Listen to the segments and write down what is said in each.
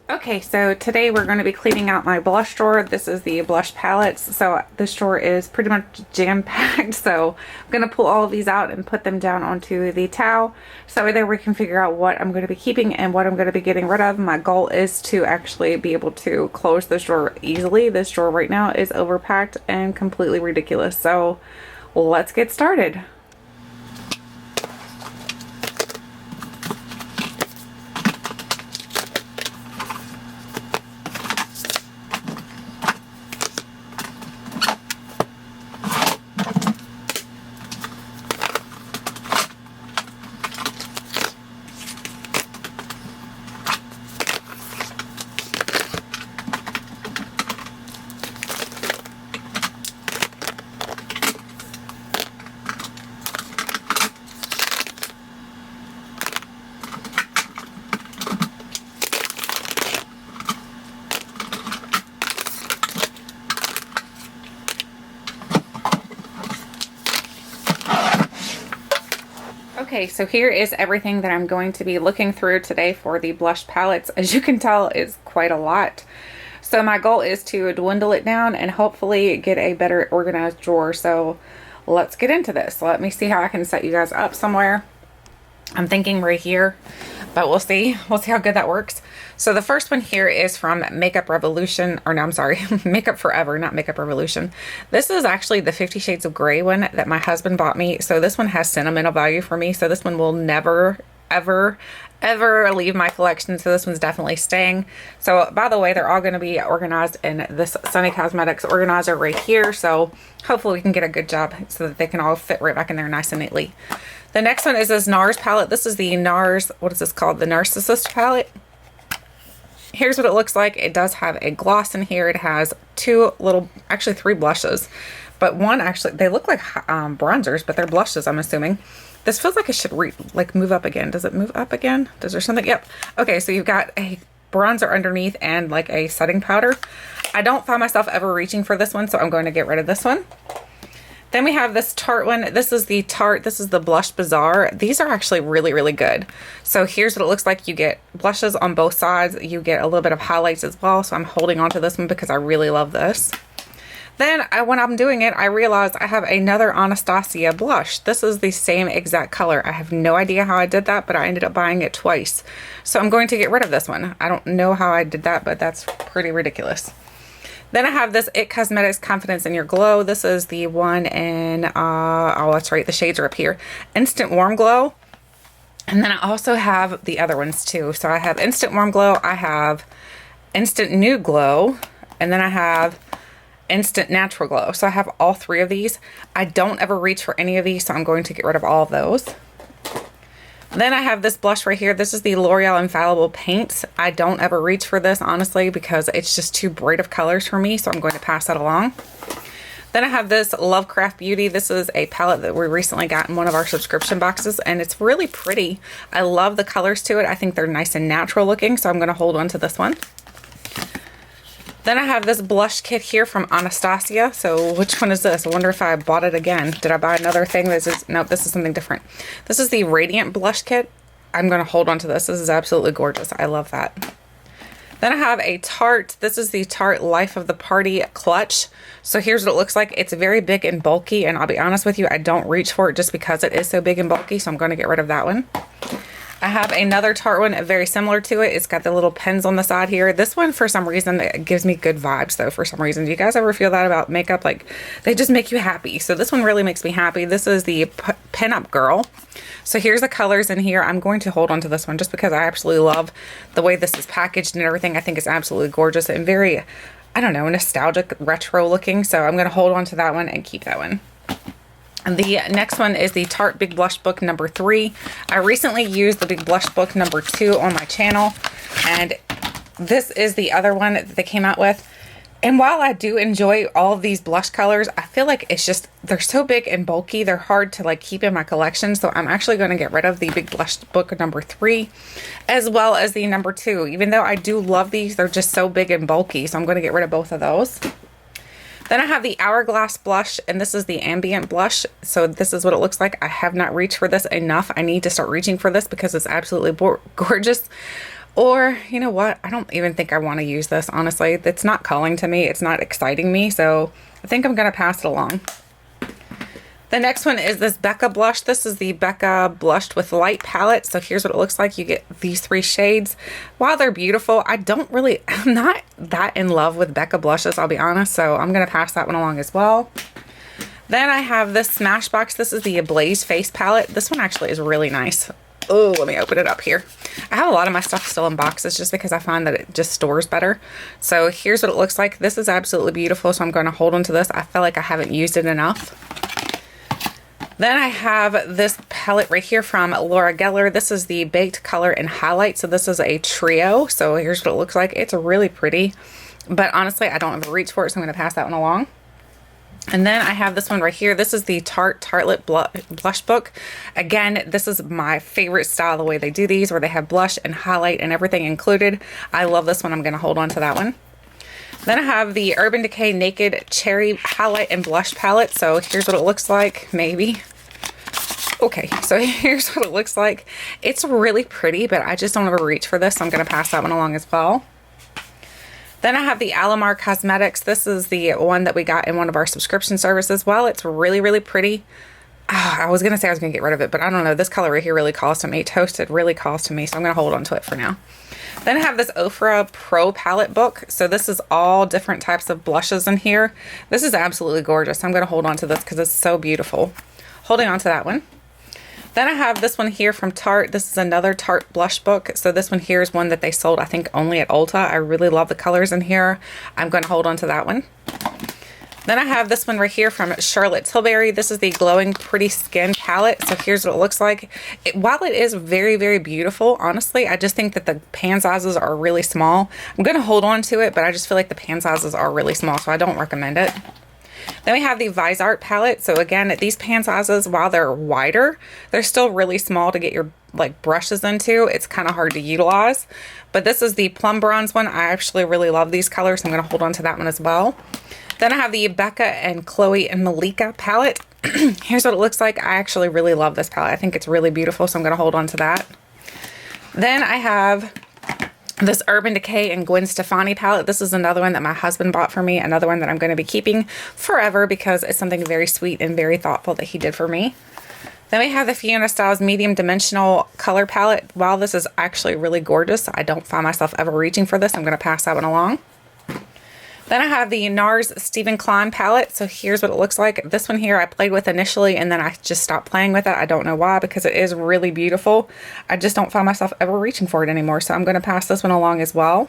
Okay, so today we're going to be cleaning out my blush drawer. This is the blush palettes. So this drawer is pretty much jam-packed. So I'm going to pull all of these out and put them down onto the towel. So there we can figure out what I'm going to be keeping and what I'm going to be getting rid of. My goal is to actually be able to close this drawer easily. This drawer right now is overpacked and completely ridiculous. So let's get started. Okay, so here is everything that I'm going to be looking through today for the blush palettes. As you can tell, it's quite a lot. So my goal is to dwindle it down and hopefully get a better organized drawer. So let's get into this. Let me see how I can set you guys up somewhere. I'm thinking right here, but we'll see. We'll see how good that works. So the first one here is from Makeup Revolution, or no, I'm sorry, Makeup Forever, not Makeup Revolution. This is actually the 50 Shades of Grey one that my husband bought me. So this one has sentimental value for me. So this one will never, ever leave my collection. So this one's definitely staying. So by the way, they're all going to be organized in this Sunny Cosmetics organizer right here. So hopefully we can get a good job so that they can all fit right back in there nice and neatly. The next one is this Nars palette. This is the Nars, what is this called? The Narcissus palette. Here's what it looks like. It does have a gloss in here. It has actually three blushes, but one actually, they look like bronzers, but they're blushes, I'm assuming. This feels like it should move up again. Does it move up again? Does there something? Yep. Okay, so you've got a bronzer underneath and like a setting powder. I don't find myself ever reaching for this one, so I'm going to get rid of this one. Then we have this Tarte one. This is the Tarte. This is the Blush Bazaar. These are actually really, really good. So here's what it looks like. You get blushes on both sides. You get a little bit of highlights as well. So I'm holding on to this one because I really love this. Then when I'm doing it, I realized I have another Anastasia blush. This is the same exact color. I have no idea how I did that, but I ended up buying it twice. So I'm going to get rid of this one. I don't know how I did that, but that's pretty ridiculous. Then I have this IT Cosmetics Confidence in Your Glow. This is the one in, oh, that's right, the shades are up here. Instant Warm Glow. And then I also have the other ones too. So I have Instant Warm Glow, I have Instant Nude Glow, and then I have Instant Natural Glow. So I have all three of these. I don't ever reach for any of these, so I'm going to get rid of all of those. Then I have this blush right here. This is the L'Oreal Infallible Paints. I don't ever reach for this, honestly, because it's just too bright of colors for me, so I'm going to pass that along. Then I have this Lovecraft Beauty. This is a palette that we recently got in one of our subscription boxes, and it's really pretty. I love the colors to it. I think they're nice and natural looking, so I'm going to hold on to this one. Then I have this blush kit here from Anastasia. So which one is this? I wonder if I bought it again. Did I buy another thing? Nope, this is something different. This is the Radiant Blush Kit. I'm going to hold on to this. This is absolutely gorgeous. I love that. Then I have a Tarte. This is the Tarte Life of the Party Clutch. So here's what it looks like. It's very big and bulky, and I'll be honest with you, I don't reach for it just because it is so big and bulky, so I'm going to get rid of that one. I have another Tarte one very similar to it. It's got the little pens on the side here. This one, for some reason, it gives me good vibes, though, for some reason. Do you guys ever feel that about makeup? Like, they just make you happy. So this one really makes me happy. This is the Pin Up Girl. So here's the colors in here. I'm going to hold on to this one just because I absolutely love the way this is packaged and everything. I think it's absolutely gorgeous and very, I don't know, nostalgic, retro looking. So I'm going to hold on to that one and keep that one. And the next one is the Tarte Big Blush Book number 3. I recently used the Big Blush Book number 2 on my channel, and this is the other one that they came out with. And while I do enjoy all of these blush colors, I feel like it's just, they're so big and bulky, they're hard to like keep in my collection. So I'm actually going to get rid of the Big Blush Book number 3 as well as the number 2. Even though I do love these, they're just so big and bulky. So I'm going to get rid of both of those. Then I have the Hourglass Blush, and this is the Ambient Blush. So this is what it looks like. I have not reached for this enough. I need to start reaching for this because it's absolutely gorgeous. Or, you know what? I don't even think I want to use this, honestly. It's not calling to me. It's not exciting me. So I think I'm going to pass it along. The next one is this Becca Blush. This is the Becca Blush with Light palette. So here's what it looks like. You get these 3 shades. While they're beautiful, I'm not that in love with Becca blushes, I'll be honest. So I'm going to pass that one along as well. Then I have this Smashbox. This is the Blaze Face palette. This one actually is really nice. Oh, let me open it up here. I have a lot of my stuff still in boxes just because I find that it just stores better. So here's what it looks like. This is absolutely beautiful. So I'm going to hold on to this. I feel like I haven't used it enough. Then I have this palette right here from Laura Geller. This is the Baked Color and Highlight. So this is a trio. So here's what it looks like. It's really pretty. But honestly, I don't have a reach for it. So I'm going to pass that one along. And then I have this one right here. This is the Tarte Tartelette Blush Book. Again, this is my favorite style, the way they do these, where they have blush and highlight and everything included. I love this one. I'm going to hold on to that one. Then I have the Urban Decay Naked Cherry Highlight and Blush Palette. So here's what it looks like, maybe. Okay, so here's what it looks like. It's really pretty, but I just don't have a reach for this. So I'm going to pass that one along as well. Then I have the Alamar Cosmetics. This is the one that we got in one of our subscription services. Well, it's really, really pretty. I was going to say I was going to get rid of it, but I don't know. This color right here really calls to me. Toasted really calls to me, so I'm going to hold on to it for now. Then I have this Afra Pro Palette Book. So this is all different types of blushes in here. This is absolutely gorgeous. I'm going to hold on to this because it's so beautiful. Holding on to that one. Then I have this one here from Tarte. This is another Tarte blush book. So this one here is one that they sold, I think, only at Ulta. I really love the colors in here. I'm going to hold on to that one. Then I have this one right here from Charlotte Tilbury. This is the Glowing Pretty Skin palette. So here's what it looks like. While it is very, very beautiful, honestly, I just think that the pan sizes are really small. I'm going to hold on to it, but I just feel like the pan sizes are really small, so I don't recommend it. Then we have the Vise Art palette. So again, these pan sizes, while they're wider, they're still really small to get your like brushes into. It's kind of hard to utilize. But this is the Plum Bronze one. I actually really love these colors. So I'm going to hold on to that one as well. Then I have the Becca and Chloe and Malika palette. Here's what it looks like. I actually really love this palette. I think it's really beautiful. So I'm going to hold on to that. Then I have this Urban Decay and Gwen Stefani palette. This is another one that my husband bought for me. Another one that I'm going to be keeping forever because it's something very sweet and very thoughtful that he did for me. Then we have the Fiona Stiles Medium Dimensional Color Palette. While this is actually really gorgeous, I don't find myself ever reaching for this. I'm going to pass that one along. Then I have the Nars Stephen Klein palette. So here's what it looks like. This one here I played with initially and then I just stopped playing with it. I don't know why, because it is really beautiful. I just don't find myself ever reaching for it anymore. So I'm going to pass this one along as well.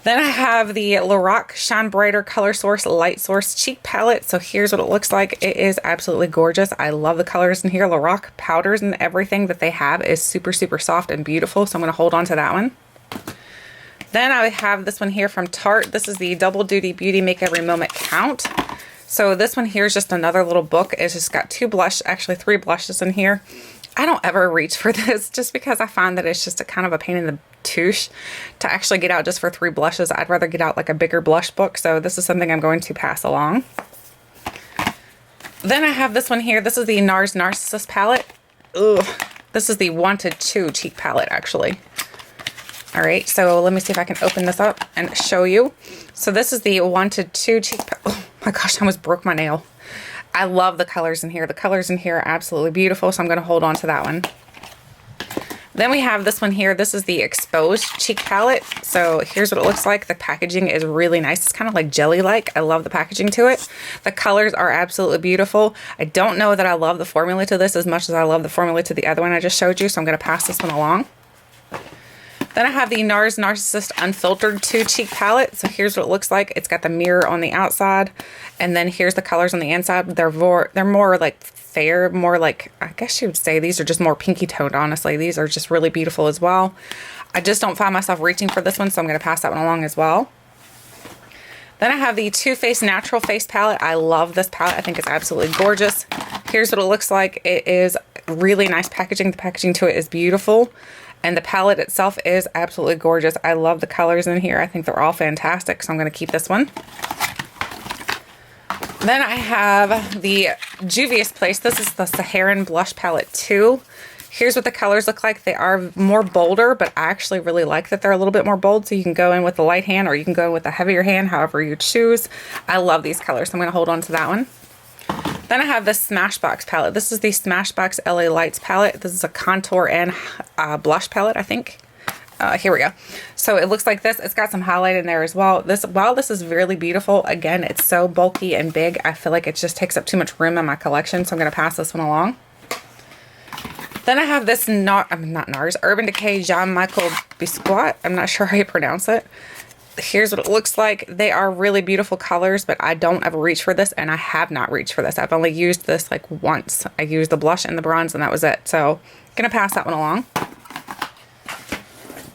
Then I have the Lorac Shine Brighter Color Source Light Source Cheek Palette. So here's what it looks like. It is absolutely gorgeous. I love the colors in here. Lorac powders and everything that they have is super, super soft and beautiful. So I'm going to hold on to that one. Then I have this one here from Tarte. This is the Double Duty Beauty Make Every Moment Count. So this one here is just another little book. It's just got actually 3 blushes in here. I don't ever reach for this just because I find that it's just a kind of a pain in the touche to actually get out just for 3 blushes. I'd rather get out like a bigger blush book. So this is something I'm going to pass along. Then I have this one here. This is the Nars Narcissus palette. Ugh. This is the Wanted 2 cheek palette actually. All right, so let me see if I can open this up and show you. So this is the Wanted 2 cheek palette. Oh my gosh, I almost broke my nail. I love the colors in here. The colors in here are absolutely beautiful, so I'm going to hold on to that one. Then we have this one here. This is the Exposed cheek palette. So here's what it looks like. The packaging is really nice. It's kind of like jelly-like. I love the packaging to it. The colors are absolutely beautiful. I don't know that I love the formula to this as much as I love the formula to the other one I just showed you, so I'm going to pass this one along. Then I have the Nars Narcissus Unfiltered 2 cheek palette. So here's what it looks like. It's got the mirror on the outside, and then here's the colors on the inside. They're more like fair, more like, I guess you would say these are just more pinky toned, honestly. These are just really beautiful as well. I just don't find myself reaching for this one, so I'm going to pass that one along as well. Then I have the Too Faced Natural Face palette. I love this palette. I think it's absolutely gorgeous. Here's what it looks like. It is really nice packaging. The packaging to it is beautiful. And the palette itself is absolutely gorgeous. I love the colors in here. I think they're all fantastic, so I'm going to keep this one. Then I have the Juvia's Place. This is the Saharan Blush Palette 2. Here's what the colors look like. They are more bolder, but I actually really like that they're a little bit more bold. So you can go in with the light hand or you can go in with a heavier hand, however you choose. I love these colors, so I'm going to hold on to that one. Then I have this Smashbox palette. This is the Smashbox LA Lights palette. This is a contour and blush palette, I think. Here we go. So it looks like this. It's got some highlight in there as well. While this is really beautiful, again, it's so bulky and big. I feel like it just takes up too much room in my collection, so I'm going to pass this one along. Then I have this, not Nars, Urban Decay Jean-Michel Basquiat. I'm not sure how you pronounce it. Here's what it looks like. They are really beautiful colors, but I don't ever reach for this, and I have not reached for this. I've only used this like once. I used the blush and the bronze, and that was it. So I'm going to pass that one along.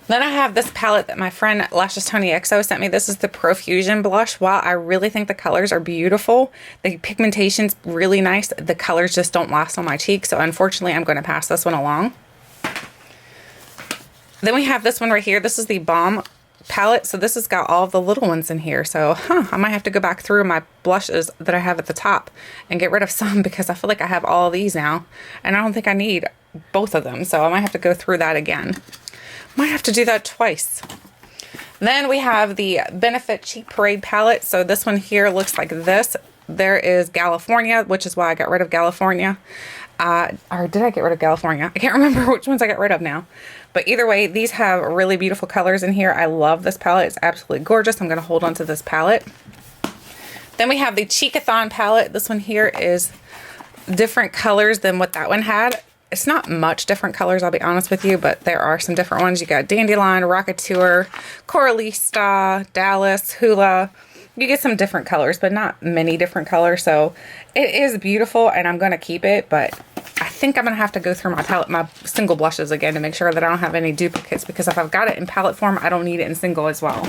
Then I have this palette that my friend Lashes Tony XO sent me. This is the Profusion Blush. While I really think the colors are beautiful, the pigmentation's really nice, the colors just don't last on my cheeks. So unfortunately, I'm going to pass this one along. Then we have this one right here. This is the Balm palette. So this has got all of the little ones in here. So I might have to go back through my blushes that I have at the top and get rid of some because I feel like I have all of these now. And I don't think I need both of them. So I might have to go through that again. Might have to do that twice. Then we have the Benefit Cheek Parade palette. So this one here looks like this. There is California, which is why I got rid of California. Or did I get rid of California? I can't remember which ones I got rid of now. But either way, these have really beautiful colors in here. I love this palette. It's absolutely gorgeous. I'm going to hold on to this palette. Then we have the Cheekathon palette. This one here is different colors than what that one had. It's not much different colors, I'll be honest with you, but there are some different ones. You got Dandelion, Rocketeur, Coralista, Dallas, Hula. You get some different colors, but not many different colors. So it is beautiful, and I'm going to keep it, but I think I'm going to have to go through my palette, my single blushes again to make sure that I don't have any duplicates, because if I've got it in palette form, I don't need it in single as well.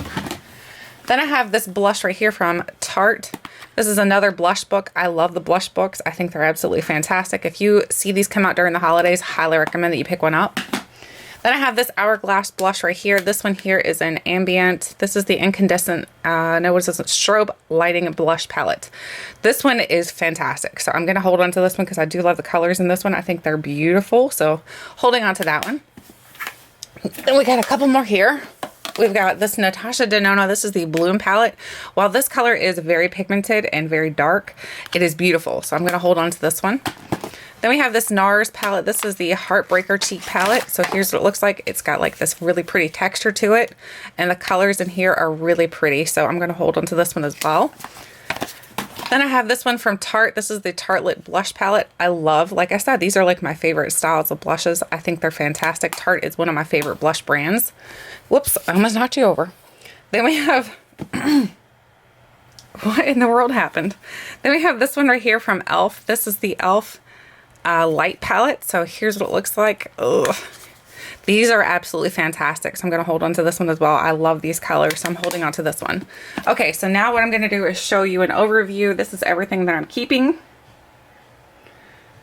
Then I have this blush right here from Tarte. This is another blush book. I love the blush books. I think they're absolutely fantastic. If you see these come out during the holidays, highly recommend that you pick one up. Then I have this Hourglass blush right here. This one here is an ambient. This is the incandescent, strobe lighting blush palette. This one is fantastic. So I'm going to hold on to this one because I do love the colors in this one. I think they're beautiful. So holding on to that one. Then we got a couple more here. We've got this Natasha Denona. This is the Bloom palette. While this color is very pigmented and very dark, it is beautiful. So I'm going to hold on to this one. Then we have this Nars palette. This is the Heartbreaker Cheek palette. So here's what it looks like. It's got like this really pretty texture to it. And the colors in here are really pretty. So I'm going to hold on to this one as well. Then I have this one from Tarte. This is the Tartelette Blush Palette. I love, like I said, these are like my favorite styles of blushes. I think they're fantastic. Tarte is one of my favorite blush brands. Whoops, I almost knocked you over. Then we have, what in the world happened? Then we have this one right here from e.l.f. This is the e.l.f. Light Palette. So here's what it looks like. Ugh. These are absolutely fantastic. So I'm going to hold on to this one as well. I love these colors. So I'm holding on to this one. Okay, so now what I'm going to do is show you an overview. This is everything that I'm keeping.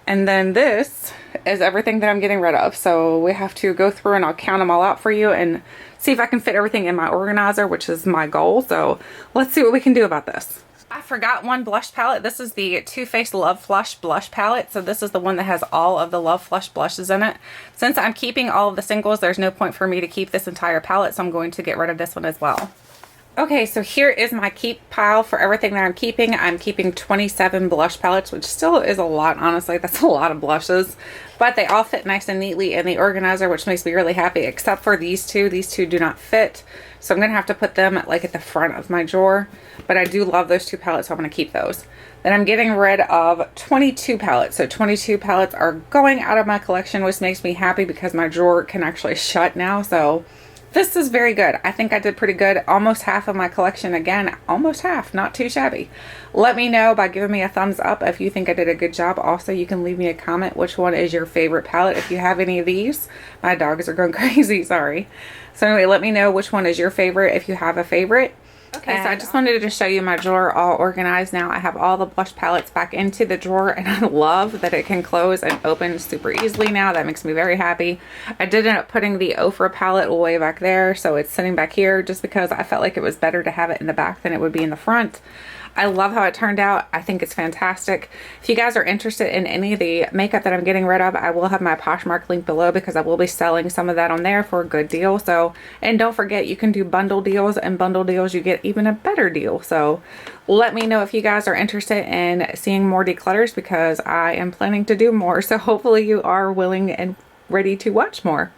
And then this is everything that I'm getting rid of. So we have to go through and I'll count them all out for you and see if I can fit everything in my organizer, which is my goal. So let's see what we can do about this. I forgot one blush palette. This is the Too Faced Love Flush blush palette. So this is the one that has all of the Love Flush blushes in it. Since I'm keeping all of the singles, there's no point for me to keep this entire palette. So I'm going to get rid of this one as well. Okay, so here is my keep pile for everything that I'm keeping. I'm keeping 27 blush palettes, which still is a lot, honestly. That's a lot of blushes. But they all fit nice and neatly in the organizer, which makes me really happy, except for these two. These two do not fit. So I'm going to have to put them like at the front of my drawer. But I do love those two palettes, so I'm going to keep those. Then I'm getting rid of 22 palettes. So 22 palettes are going out of my collection, which makes me happy because my drawer can actually shut now. So this is very good. I think I did pretty good. Almost half of my collection again. Almost half. Not too shabby. Let me know by giving me a thumbs up if you think I did a good job. Also, you can leave me a comment which one is your favorite palette if you have any of these. My dogs are going crazy. Sorry. So anyway, let me know which one is your favorite if you have a favorite. Okay, so I just wanted to show you my drawer all organized now. I have all the blush palettes back into the drawer, and I love that it can close and open super easily now. That makes me very happy. I did end up putting the Afra palette way back there, so it's sitting back here just because I felt like it was better to have it in the back than it would be in the front. I love how it turned out. I think it's fantastic. If you guys are interested in any of the makeup that I'm getting rid of, I will have my Poshmark link below because I will be selling some of that on there for a good deal. So, and don't forget, you can do bundle deals, and bundle deals you get even a better deal. So let me know if you guys are interested in seeing more declutters, because I am planning to do more. So hopefully you are willing and ready to watch more.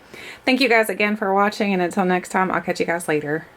Thank you guys again for watching, and until next time, I'll catch you guys later.